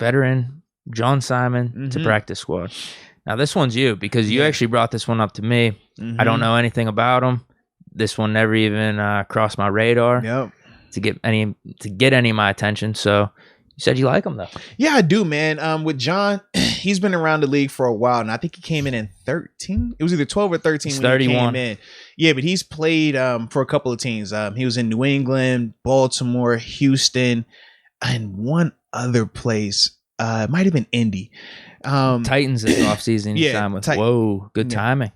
veteran John Simon to practice squad. Now, this one's you because you actually brought this one up to me. I don't know anything about him. This one never even crossed my radar to get any of my attention. So you said you like him, though. Yeah, I do, man. With John, he's been around the league for a while, and I think he came in 13. It was either 12 or 13 when 31. He came in. Yeah, but he's played for a couple of teams. He was in New England, Baltimore, Houston, and one other place. It might have been Indy. Titans this offseason. Whoa, good timing.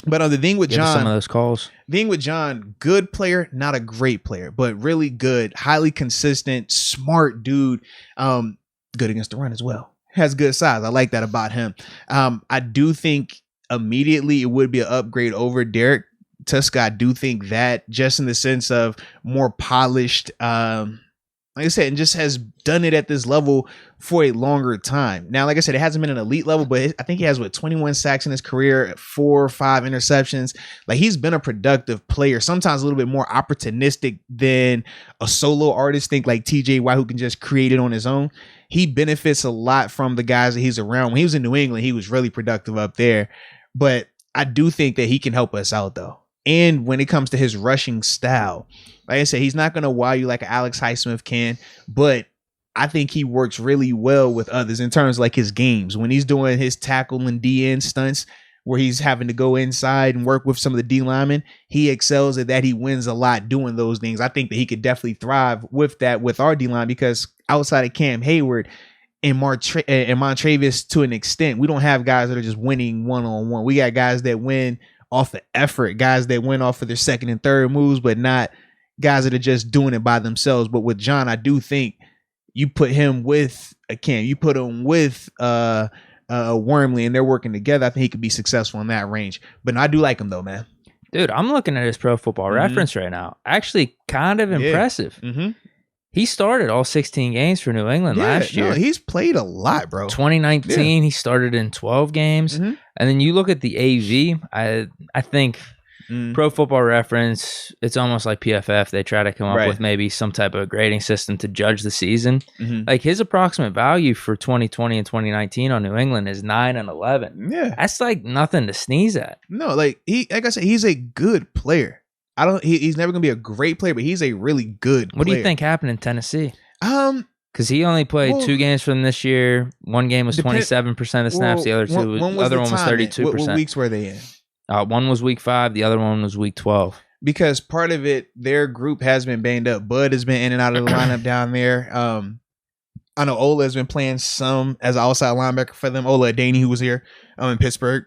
But the thing with John, some of those calls. Thing with John, good player, not a great player, but really good, highly consistent, smart dude. Good against the run as well. Has good size. I like that about him. I do think immediately it would be an upgrade over Derek Tuska. I do think that, just in the sense of more polished. Like I said, and just has done it at this level for a longer time. Now, like I said, it hasn't been an elite level, but I think he has 21 sacks in his career, 4 or 5 interceptions. Like, he's been a productive player, sometimes a little bit more opportunistic than a solo artist. Think like TJ Watt, who can just create it on his own. He benefits a lot from the guys that he's around. When he was in New England, he was really productive up there. But I do think that he can help us out, though. And when it comes to his rushing style, like I said, he's not going to wow you like Alex Highsmith can, but I think he works really well with others in terms of like his games. When he's doing his tackle and DN stunts where he's having to go inside and work with some of the D linemen, he excels at that. He wins a lot doing those things. I think that he could definitely thrive with that with our D line, because outside of Cam Hayward and Montravius, to an extent, we don't have guys that are just winning one-on-one. We got guys that win off of effort, guys that win off of their second and third moves, but not guys that are just doing it by themselves. But with John, I do think you put him with a Cam, you put him with Wormley, and they're working together. I think he could be successful in that range. But no, I do like him though, man. Dude, I'm looking at his Pro Football Reference right now. Actually, kind of impressive. He started all 16 games for New England last year. No, he's played a lot, bro. 2019, he started in 12 games. And then you look at the AV, I think Pro Football Reference, it's almost like PFF. They try to come up with maybe some type of grading system to judge the season. Like, his approximate value for 2020 and 2019 on New England is 9 and 11. Yeah. That's like nothing to sneeze at. No, like I said, he's a good player. He's never gonna be a great player, but he's a really good player. What do you think happened in Tennessee? Because he only played 2 games for them this year. One game was 27% of snaps. The other one was 32%. What weeks were they in? One was week 5. The other one was week 12. Because part of it, their group has been banged up. Bud has been in and out of the lineup down there. I know Ola has been playing some as an outside linebacker for them. Ola Adaney, who was here in Pittsburgh.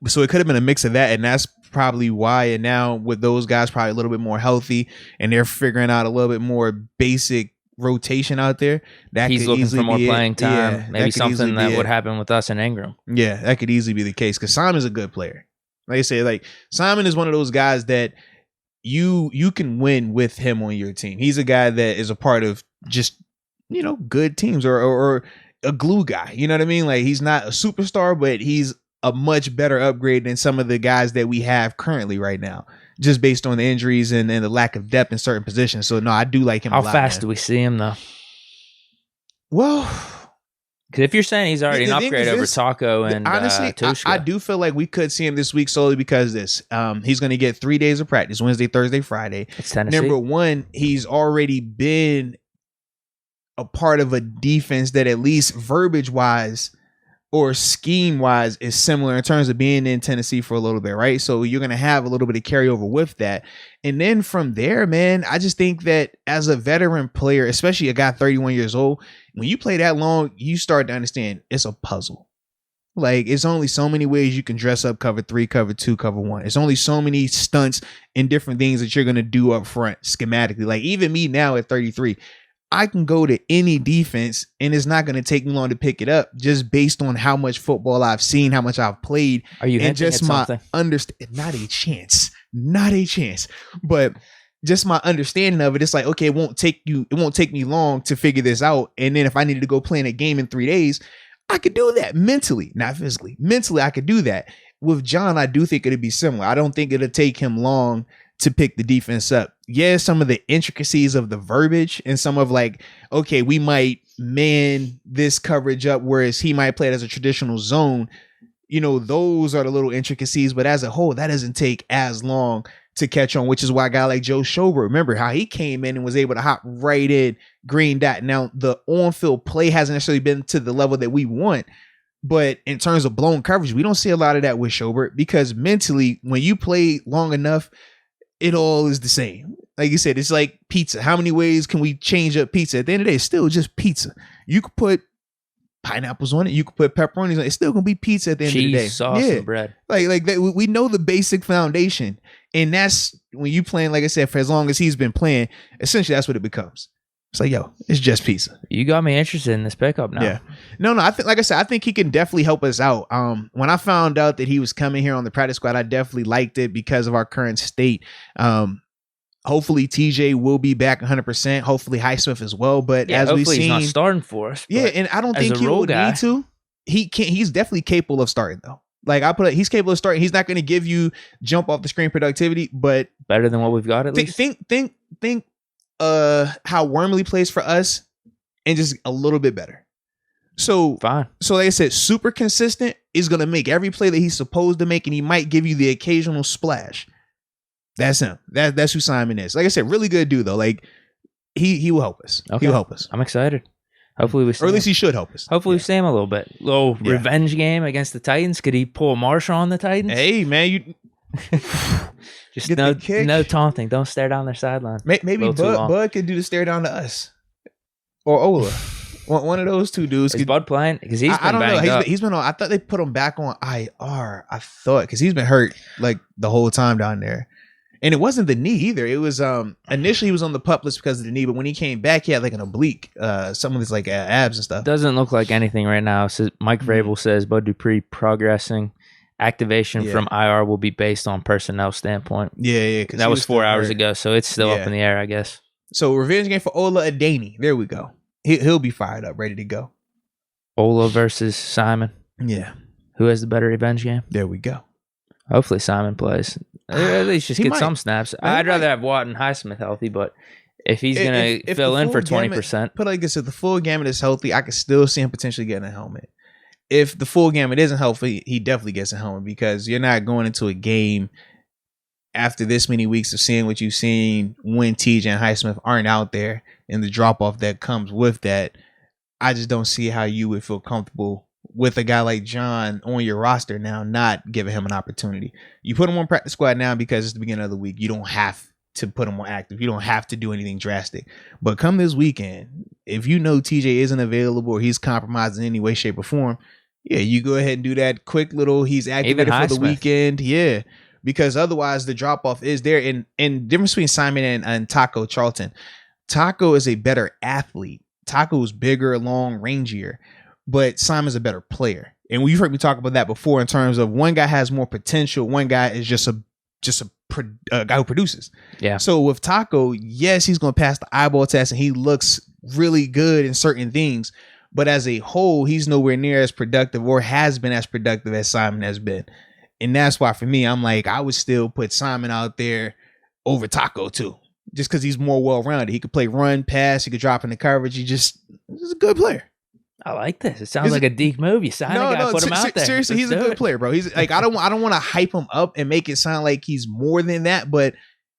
So it could have been a mix of that, and that's probably why. And now with those guys probably a little bit more healthy, and they're figuring out a little bit more basic rotation out there. That he's looking for more playing time. Yeah, maybe something that would happen with us in Ingram. Yeah, that could easily be the case, because Simon's a good player. Like I say, like Simon is one of those guys that you can win with him on your team. He's a guy that is a part of just, good teams or a glue guy. You know what I mean? Like, he's not a superstar, but he's a much better upgrade than some of the guys that we have currently right now, just based on the injuries and the lack of depth in certain positions. So no, I do like him a lot. How fast do we see him though? Well, because if you're saying he's already an upgrade over Taco and honestly, Tushka. I do feel like we could see him this week solely because of this. He's going to get 3 days of practice: Wednesday, Thursday, Friday. It's Tennessee. Number one, he's already been a part of a defense that, at least verbiage wise or scheme wise, is similar in terms of being in Tennessee for a little bit, right? So you're going to have a little bit of carryover with that. And then from there, man, I just think that as a veteran player, especially a guy 31 years old, when you play that long, you start to understand it's a puzzle. Like, it's only so many ways you can dress up cover 3, cover 2, cover 1. It's only so many stunts and different things that you're going to do up front schematically. Like, even me now at 33, I can go to any defense and it's not going to take me long to pick it up, just based on how much football I've seen, how much I've played. Are you and just my something? Not a chance. But just my understanding of it, it's like, okay, it won't take me long to figure this out. And then if I needed to go play in a game in 3 days, I could do that mentally, not physically. Mentally, I could do that. With John, I do think it'd be similar. I don't think it'll take him long to pick the defense up. Yeah, some of the intricacies of the verbiage and some of like, okay, we might man this coverage up, whereas he might play it as a traditional zone. You know, those are the little intricacies, but as a whole, that doesn't take as long to catch on, which is why a guy like Joe Schobert, remember how he came in and was able to hop right in green dot. Now, the on-field play hasn't necessarily been to the level that we want, but in terms of blown coverage, we don't see a lot of that with Schobert, because mentally, when you play long enough, it all is the same. Like you said, it's like pizza. How many ways can we change up pizza? At the end of the day, it's still just pizza. You could put pineapples on it. You could put pepperonis on it. It's still gonna be pizza at the end of the day. Cheese, sauce, and bread. Like that. We know the basic foundation, and that's when you playing. Like I said, for as long as he's been playing, essentially that's what it becomes. It's like, yo, it's just pizza. You got me interested in this pickup now. Yeah. No. I think, like I said, I think he can definitely help us out. When I found out that he was coming here on the practice squad, I definitely liked it because of our current state. Hopefully TJ will be back 100%. Hopefully Highsmith as well. But as we've seen, he's not starting for us. Yeah, and I don't think he would need to. He can't. He's definitely capable of starting though. Like he's capable of starting. He's not going to give you jump off the screen productivity, but better than what we've got at least. Think how Wormley plays for us, and just a little bit better. So fine. So like I said, super consistent is going to make every play that he's supposed to make, and he might give you the occasional splash. That's him. That's who Simon is. Like I said, really good dude though. Like he will help us. Okay. He will help us. I'm excited. Hopefully we see or at least he should help us. Hopefully we see him a little bit. Revenge game against the Titans. Could he pull a Marshall on the Titans? Hey man, you just no taunting. Don't stare down their sideline. Maybe Bud could do the stare down to us or Ola. One of those two dudes. Is Bud playing? Because he's been I don't banged know. up. He's been on. I thought they put him back on IR. I thought because he's been hurt like the whole time down there. And it wasn't the knee either. It was initially he was on the PUP list because of the knee, but when he came back, he had like an oblique, some of his like abs and stuff. Doesn't look like anything right now. So Mike Vrabel says Bud Dupree progressing. Activation from IR will be based on personnel standpoint. Yeah. That was 4 hours ago, so it's still up in the air, I guess. So revenge game for Ola Adeni. There we go. He'll be fired up, ready to go. Ola versus Simon. Yeah. Who has the better revenge game? There we go. Hopefully Simon plays. At least just get some snaps. I'd rather have Watt and Highsmith healthy, but if he's going to fill in for 20%. Put like this, if the full gamut is healthy, I could still see him potentially getting a helmet. If the full gamut isn't healthy, he definitely gets a helmet because you're not going into a game after this many weeks of seeing what you've seen when TJ and Highsmith aren't out there and the drop-off that comes with that. I just don't see how you would feel comfortable with a guy like John on your roster now, not giving him an opportunity. You put him on practice squad now because it's the beginning of the week. You don't have to put him on active. You don't have to do anything drastic. But come this weekend, if you know TJ isn't available or he's compromised in any way, shape, or form, yeah, you go ahead and do that quick little he's activated for the weekend. Yeah, because otherwise the drop-off is there. And difference between Simon and Taco Charlton. Taco is a better athlete. Taco's bigger, long, rangier. But Simon's a better player. And you've heard me talk about that before in terms of one guy has more potential. One guy is just a guy who produces. Yeah. So with Taco, yes, he's going to pass the eyeball test and he looks really good in certain things. But as a whole, he's nowhere near as productive or has been as productive as Simon has been. And that's why for me, I'm like, I would still put Simon out there over Taco too. Just because he's more well-rounded. He could play run, pass. He could drop in the coverage. He's a good player. I like this. It sounds like a Deke move. You sign a guy, put him out there. Seriously, he's a good player, bro. He's like I don't want to hype him up and make it sound like he's more than that, but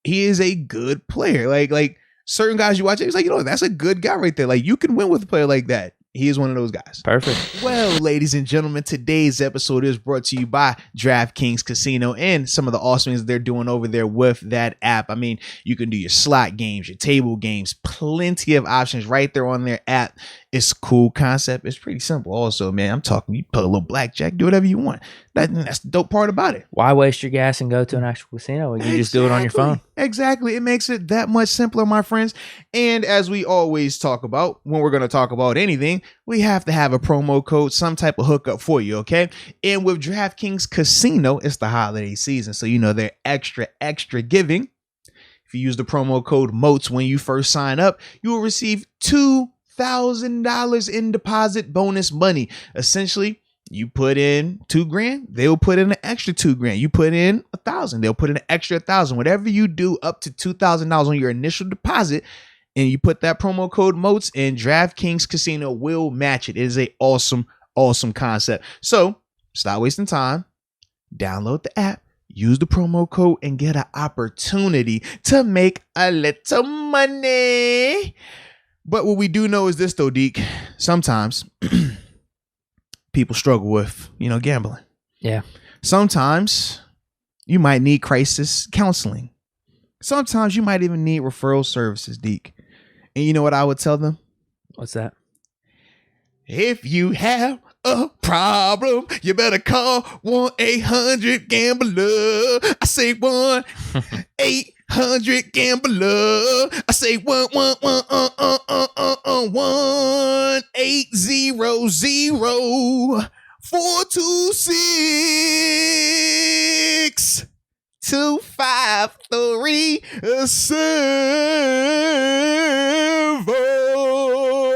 he is a good player. Like certain guys you watch, he's like, that's a good guy right there. Like you can win with a player like that. He is one of those guys. Perfect. Well, ladies and gentlemen, today's episode is brought to you by DraftKings Casino and some of the awesome things they're doing over there with that app. I mean, you can do your slot games, your table games, plenty of options right there on their app. It's a cool concept. It's pretty simple. Also, man, I'm talking, you play a little blackjack, do whatever you want. That's the dope part about it. Why waste your gas and go to an actual casino when you just do it on your phone? Exactly. It makes it that much simpler, my friends. And as we always talk about, when we're going to talk about anything, we have to have a promo code, some type of hookup for you, okay? And with DraftKings Casino, it's the holiday season, so they're extra giving. If you use the promo code MOATS when you first sign up, you will receive $2,000 in deposit bonus money. Essentially, You put in $2,000, they'll put in an extra $2,000. You put in $1,000, they'll put in an extra $1,000. Whatever you do up to $2,000 on your initial deposit, and you put that promo code MOATS in, DraftKings Casino will match it. It is a awesome concept. So stop wasting time. Download the app, use the promo code, and get an opportunity to make a little money. But what we do know is this, though, Deke. Sometimes people struggle with, gambling. Yeah. Sometimes you might need crisis counseling. Sometimes you might even need referral services, Deke. And you know what I would tell them? What's that? If you have a problem, you better call 1-800-GAMBLER. I say 1-800-GAMBLER. I say 1-800-426 2537.